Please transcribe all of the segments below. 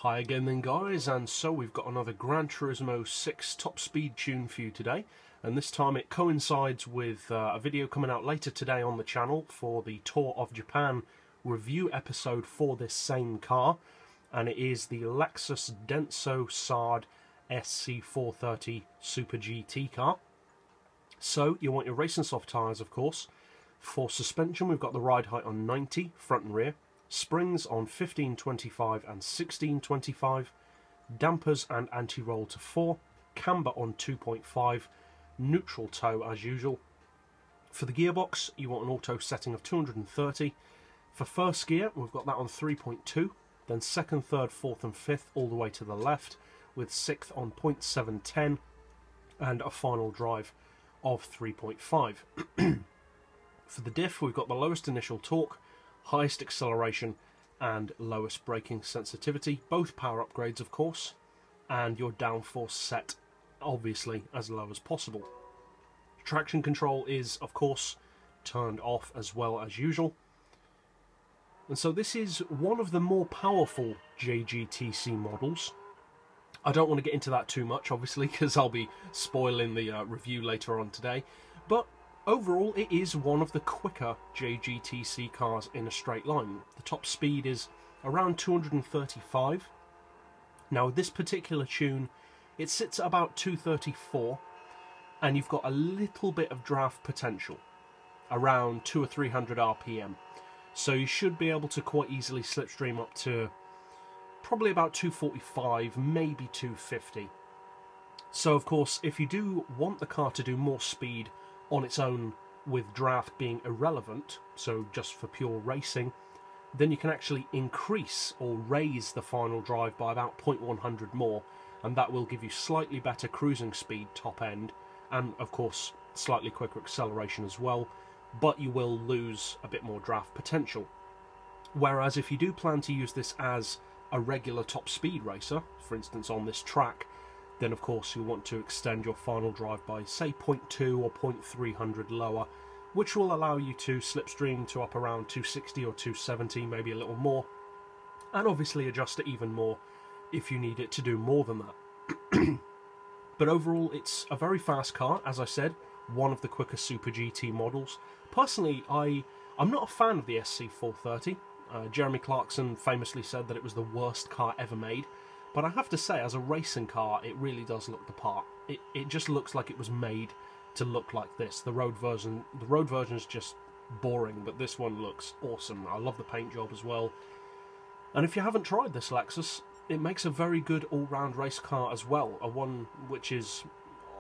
Hi again then guys, and so we've got another GranTurismo 6 top speed tune for you today, and this time it coincides with a video coming out later today on the channel for the Tour of Japan review episode for this same car, and it is the Lexus Denso Sard SC430 Super GT car. So you want your racing soft tyres, of course. For suspension we've got the ride height on 90 front and rear, springs on 1525 and 1625, dampers and anti-roll to 4, camber on 2.5, neutral toe as usual. For the gearbox you want an auto setting of 230. For first gear we've got that on 3.2, then second, third, fourth and fifth all the way to the left, with sixth on 0.710 and a final drive of 3.5. For the diff we've got the lowest initial torque, highest acceleration and lowest braking sensitivity, both power upgrades of course, and your downforce set obviously as low as possible. Traction control is of course turned off as well as usual. And so this is one of the more powerful JGTC models. I don't want to get into that too much obviously because I'll be spoiling the review later on today, but overall, it is one of the quicker JGTC cars in a straight line. The top speed is around 235. Now, this particular tune, it sits at about 234, and you've got a little bit of draft potential, around 200 or 300 RPM. So you should be able to quite easily slipstream up to probably about 245, maybe 250. So, of course, if you do want the car to do more speed on its own with draft being irrelevant, so just for pure racing, then you can actually increase or raise the final drive by about 0.100 more, and that will give you slightly better cruising speed top end, and of course slightly quicker acceleration as well, but you will lose a bit more draft potential. Whereas if you do plan to use this as a regular top speed racer, for instance on this track, then of course you'll want to extend your final drive by say 0.2 or 0.300 lower, which will allow you to slipstream to up around 260 or 270, maybe a little more, and obviously adjust it even more if you need it to do more than that. But overall it's a very fast car, as I said, one of the quicker Super GT models. Personally, I'm not a fan of the SC430. Jeremy Clarkson famously said that it was the worst car ever made. But I have to say, as a racing car, it really does look the part. It just looks like it was made to look like this. The road version is just boring, but this one looks awesome. I love the paint job as well. And if you haven't tried this Lexus, it makes a very good all-round race car as well. A one which is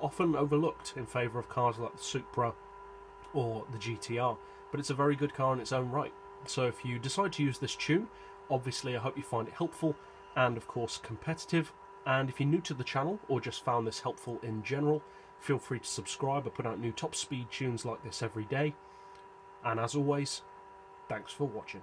often overlooked in favour of cars like the Supra or the GTR. But it's a very good car in its own right. So if you decide to use this tune, obviously I hope you find it helpful and of course competitive. And if you're new to the channel or just found this helpful in general, feel free to subscribe. I put out new top speed tunes like this every day. And as always, thanks for watching.